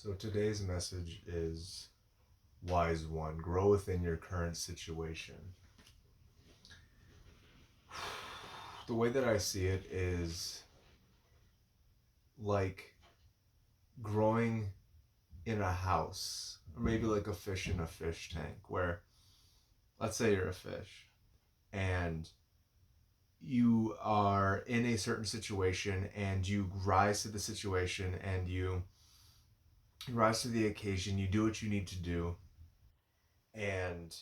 So today's message is wise one, grow within your current situation. The way that I see it is like growing in a house, or maybe like a fish in a fish tank, where let's say you're a fish and you are in a certain situation and you rise to the situation and you rise to the occasion, you do what you need to do, and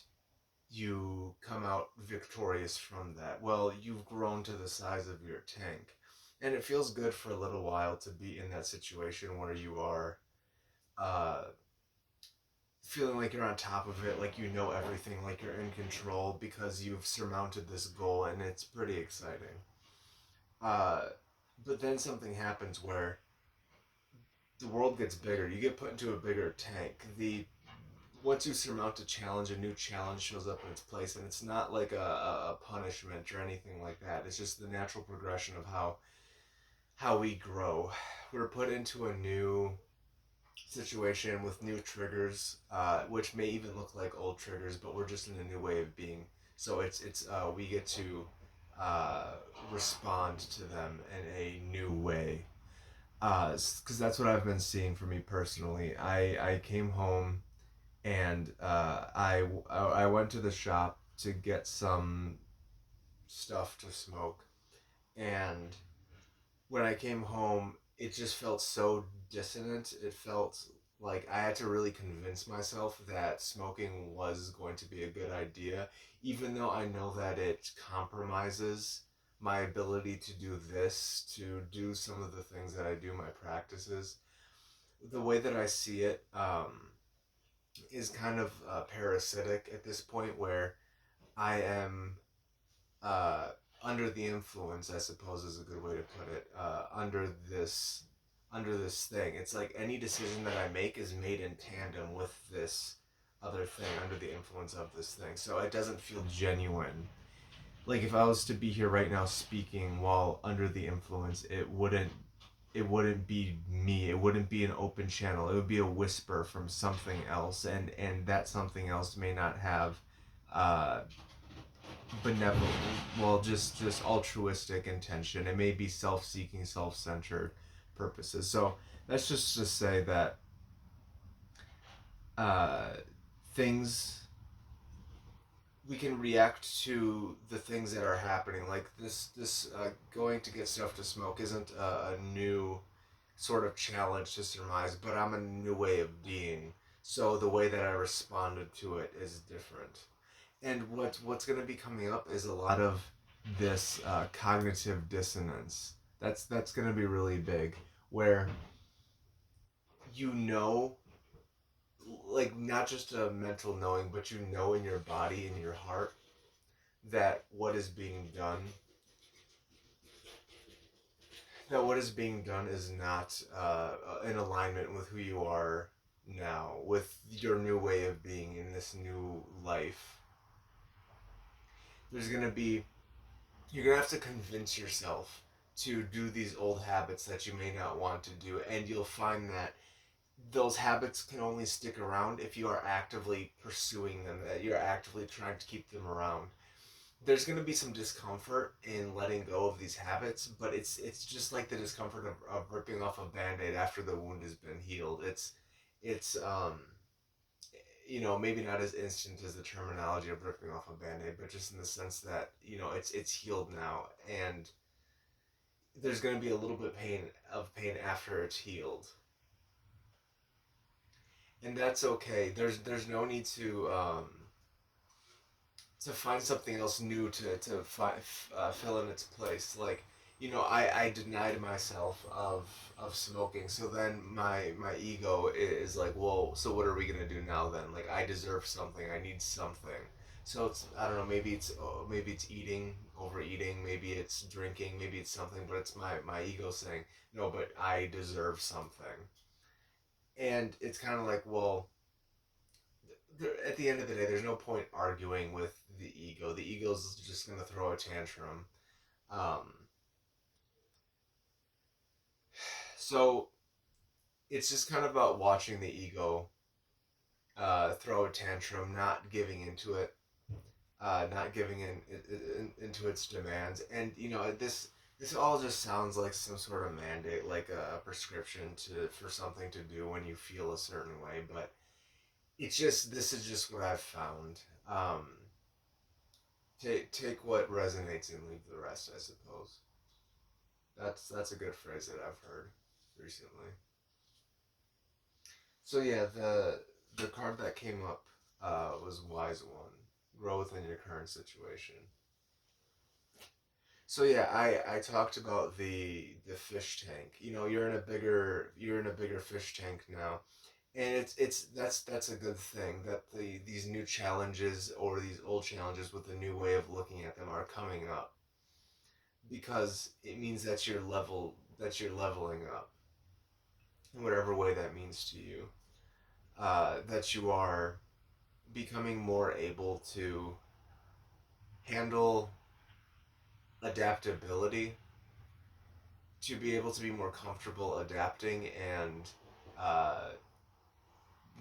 you come out victorious from that. Well, you've grown to the size of your tank. And it feels good for a little while to be in that situation where you are uh, feeling like you're on top of it, like you know everything, like you're in control because you've surmounted this goal, and it's pretty exciting. Uh, but then something happens where the world gets bigger. You get put into a bigger tank. The Once you surmount a challenge, a new challenge shows up in its place, and it's not like a punishment or anything like that. It's just the natural progression of how we grow. We're put into a new situation with new triggers, which may even look like old triggers, but we're just in a new way of being. So it's we get to uh, respond to them in a new way. Because that's what I've been seeing for me personally. I came home and I went to the shop to get some stuff to smoke, and when I came home, it just felt so dissonant. It felt like I had to really convince myself that smoking was going to be a good idea, even though I know that it compromises my ability to do this, to do some of the things that I do, my practices. The way that I see it, is kind of parasitic at this point where I am uh, under the influence, I suppose is a good way to put it, under this thing. It's like any decision that I make is made in tandem with this other thing, under the influence of this thing. So it doesn't feel genuine. Like if I was to be here right now speaking while under the influence, it wouldn't be me. It wouldn't be an open channel. It would be a whisper from something else, and that something else may not have uh, benevolent, well, just altruistic intention. It may be self-seeking, self-centered purposes. So that's just to say that uh, things we can react to the things that are happening. Like this going to get stuff to smoke isn't a new sort of challenge to surmise, but I'm a new way of being. So the way that I responded to it is different. And what's going to be coming up is a lot of this cognitive dissonance. That's going to be really big, where you know, like not just a mental knowing, but you know in your body, in your heart, that what is being done is not in alignment with who you are now, with your new way of being in this new life. There's gonna be You're gonna have to convince yourself to do these old habits that you may not want to do, and you'll find that those habits can only stick around if you are actively pursuing them, that you're actively trying to keep them around. There's going to be some discomfort in letting go of these habits, but it's just like the discomfort of ripping off a band-aid after the wound has been healed. It's maybe not as instant as the terminology of ripping off a band-aid, but just in the sense that it's healed now, and there's going to be a little bit of pain after it's healed, and that's okay. There's no need to find something else new to fill in its place. Like, I denied myself of smoking, so then my ego is like, well, so what are we gonna do now then? Like, I deserve something. I need something. So it's, I don't know. Maybe it's eating, overeating. Maybe it's drinking. Maybe it's something. But it's my ego saying no. But I deserve something, and it's kind of like, well, at the end of the day, there's no point arguing with the ego. The ego's just going to throw a tantrum. Um, so it's just kind of about watching the ego throw a tantrum, not giving into it, not giving into its demands. And this all just sounds like some sort of mandate, like a prescription to for something to do when you feel a certain way. But it's just this is just what I've found. Take what resonates and leave the rest, I suppose. That's a good phrase that I've heard recently. So yeah, the card that came up was Wise One. Grow within your current situation. So yeah, I talked about the fish tank. You're in a bigger fish tank now, and it's that's a good thing that these new challenges or these old challenges with a new way of looking at them are coming up because it means that you're leveling up in whatever way that means to you. That you are becoming more able to handle adaptability, to be able to be more comfortable adapting, and uh,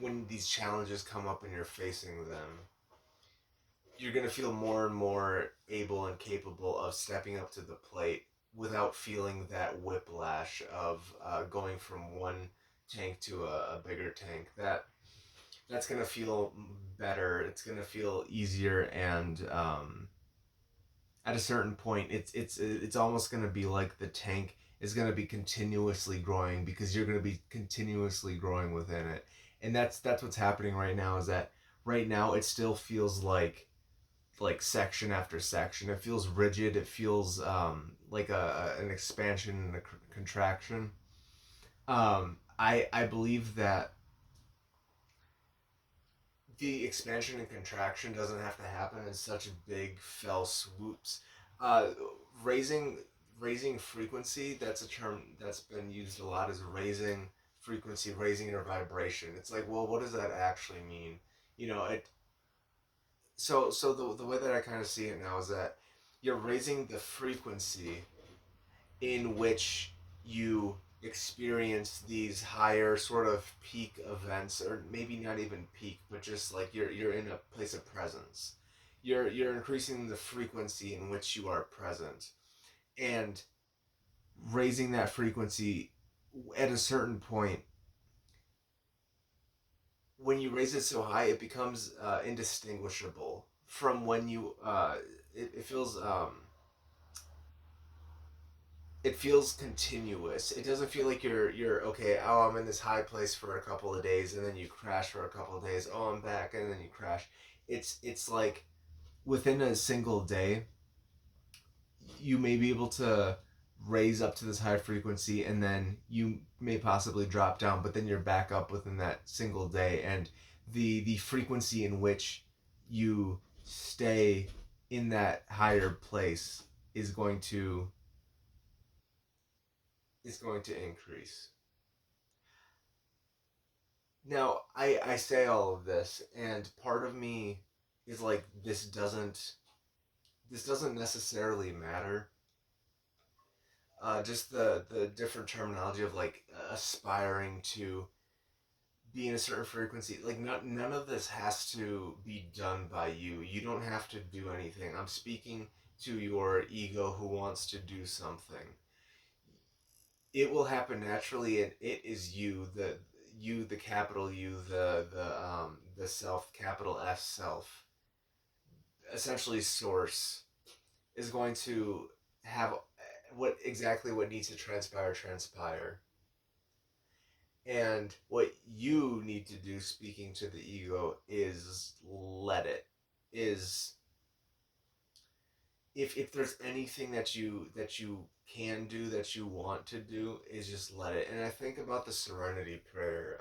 when these challenges come up and you're facing them, you're going to feel more and more able and capable of stepping up to the plate without feeling that whiplash of going from one tank to a bigger tank. That's going to feel better. It's going to feel easier, and at a certain point, it's almost going to be like the tank is going to be continuously growing because you're going to be continuously growing within it, and that's what's happening right now. Is that right now it still feels like section after section. It feels rigid. It feels like an expansion and a contraction. I believe that the expansion and contraction doesn't have to happen in such big fell swoops. Uh, raising raising frequency, that's a term that's been used a lot, is raising frequency, raising your vibration. It's like, well, what does that actually mean? It so the way that I kind of see it now is that you're raising the frequency in which you experience these higher sort of peak events, or maybe not even peak, but just like you're in a place of presence. You're increasing the frequency in which you are present, and raising that frequency at a certain point. When you raise it so high, it becomes indistinguishable from when it feels it feels continuous. It doesn't feel like you're okay. Oh, I'm in this high place for a couple of days, and then you crash for a couple of days. Oh, I'm back, and then you crash. It's like within a single day, you may be able to raise up to this high frequency, and then you may possibly drop down, but then you're back up within that single day, and the frequency in which you stay in that higher place is going to increase. Now, I say all of this, and part of me is like, this doesn't necessarily matter. Just the different terminology of like aspiring to be in a certain frequency. Like, none of this has to be done by you. You don't have to do anything. I'm speaking to your ego who wants to do something. It will happen naturally, and it is the capital U, the self, capital S self, essentially source, is going to have what needs to transpire, and what you need to do, speaking to the ego, is let it. Is if there's anything that you can do, that you want to do, is just let it. And I think about the serenity prayer.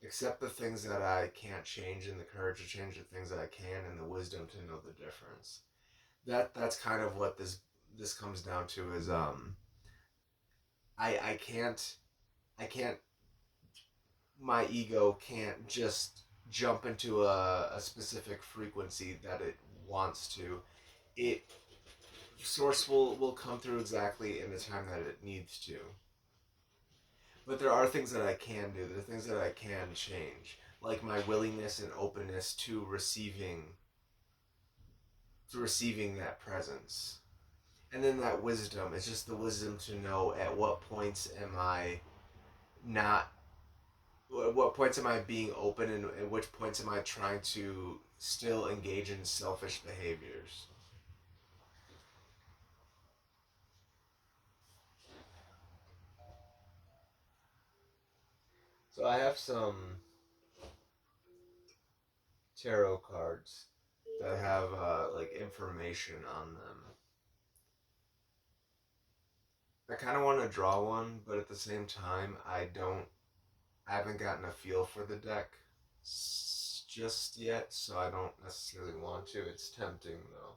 Accept the things that I can't change, and the courage to change the things that I can, and the wisdom to know the difference. That's kind of what this comes down to, is I can't my ego can't just jump into a specific frequency that it wants to. It Source will come through exactly in the time that it needs to. But there are things that I can do. There are things that I can change, like my willingness and openness to receiving that presence. And then that wisdom, it's just the wisdom to know at what points am I not, at what points am I being open, and at which points am I trying to still engage in selfish behaviors. So I have some tarot cards that have like information on them. I kind of want to draw one, but at the same time, I haven't gotten a feel for the deck just yet, so I don't necessarily want to. It's tempting though.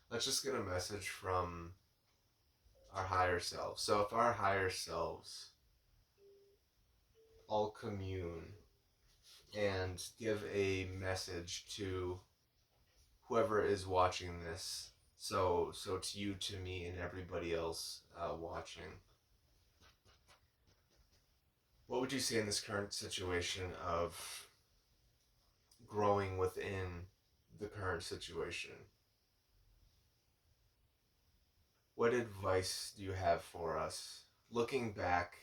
Let's just get a message from our higher selves. So if our higher selves all commune and give a message to whoever is watching this, so to you, to me, and everybody else watching, what would you say in this current situation of growing within the current situation? What advice do you have for us looking back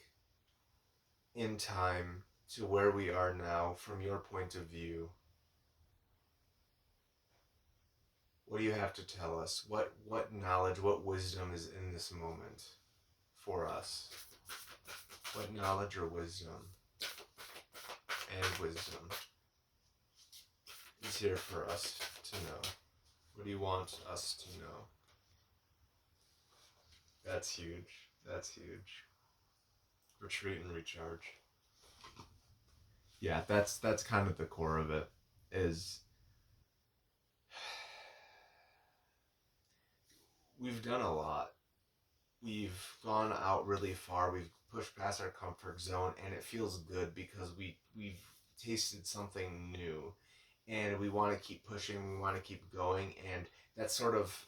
in time to where we are now from your point of view? What do you have to tell us? What knowledge, what wisdom is in this moment for us? What knowledge or wisdom and wisdom is here for us to know? What do you want us to know? That's huge. That's huge. Retreat and recharge. Yeah, that's kind of the core of it. Is we've done a lot. We've gone out really far. We've pushed past our comfort zone, and it feels good because we've tasted something new, and we want to keep pushing. We want to keep going, and that sort of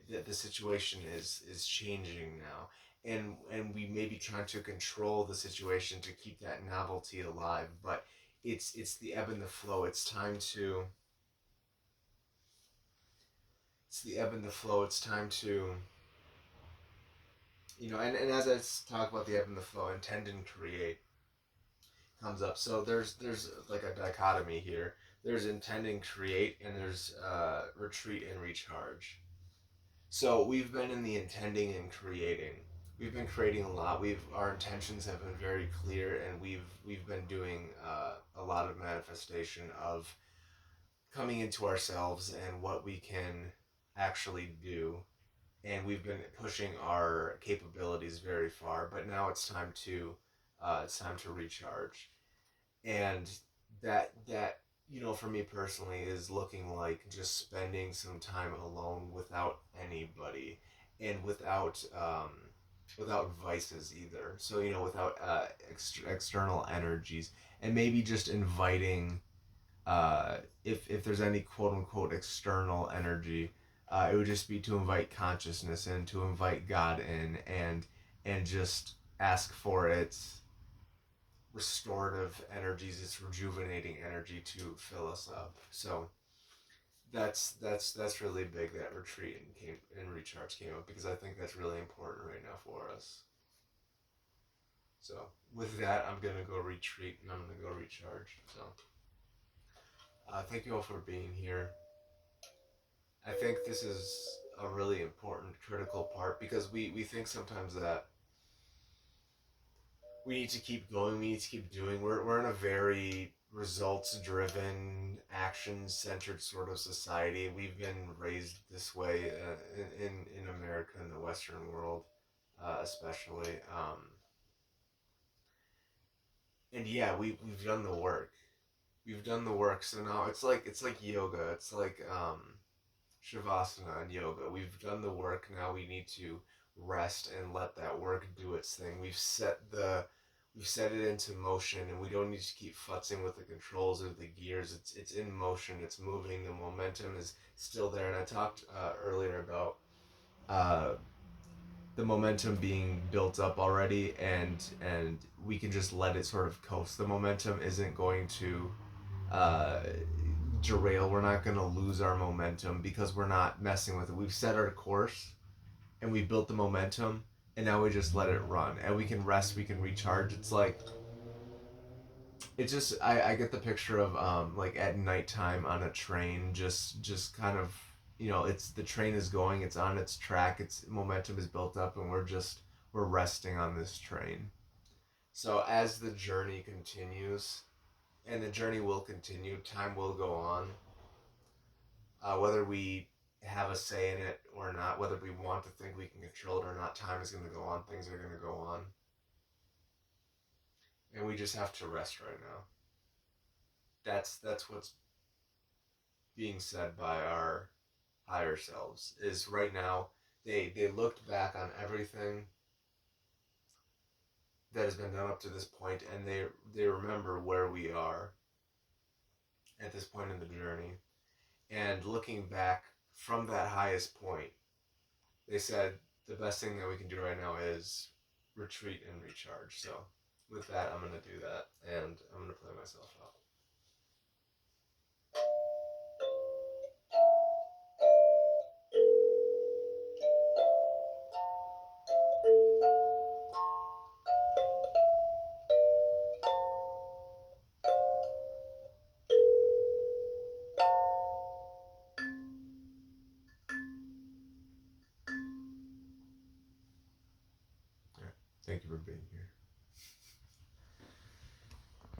the situation is changing now, and we may be trying to control the situation to keep that novelty alive, but it's the ebb and the flow. It's the ebb and the flow. It's time to, and as I talk about the ebb and the flow, intend and create comes up. So there's like a dichotomy here. There's intend and create, and there's retreat and recharge. So we've been in the intending and creating. We've been creating a lot. Our intentions have been very clear, and we've been doing a lot of manifestation of coming into ourselves and what we can actually do, and we've been pushing our capabilities very far. But now it's time to recharge, and that for me personally is looking like just spending some time alone without anybody, and without vices either. So without external energies, and maybe just inviting if there's any quote unquote external energy, it would just be to invite consciousness in, to invite God in, and just ask for its restorative energies, its rejuvenating energy to fill us up. So that's really big that retreat and recharge came up, because I think that's really important right now for us. So with that, I'm gonna go retreat and I'm gonna go recharge. So thank you all for being here. I think this is a really important, critical part, because we think sometimes that we need to keep going, we need to keep doing. We're in a very results driven, action centered sort of society. We've been raised this way in America, in the Western world, especially. And yeah, we've done the work. We've done the work. So now it's like yoga. It's like shavasana and yoga. We've done the work. Now we need to rest and let that work do its thing. We've set it into motion, and we don't need to keep futzing with the controls or the gears. It's in motion. It's moving. The momentum is still there. And I talked earlier about uh, the momentum being built up already, and we can just let it sort of coast. The momentum isn't going to uh, derail. We're not going to lose our momentum because we're not messing with it. We've set our course and we built the momentum, and now we just let it run, and we can rest, we can recharge. It's like it's just I get the picture of like at nighttime on a train, just kind of, it's the train is going, it's on its track, its momentum is built up, and we're resting on this train. So as the journey continues, and the journey will continue, time will go on, whether we have a say in it or not, whether we want to think we can control it or not, time is going to go on, things are going to go on, and we just have to rest right now. That's what's being said by our higher selves. Is right now they looked back on everything that has been done up to this point, and they remember where we are at this point in the journey, and looking back from that highest point, they said the best thing that we can do right now is retreat and recharge. So with that, I'm gonna do that, and I'm gonna play myself out. All right. Thank you for being here.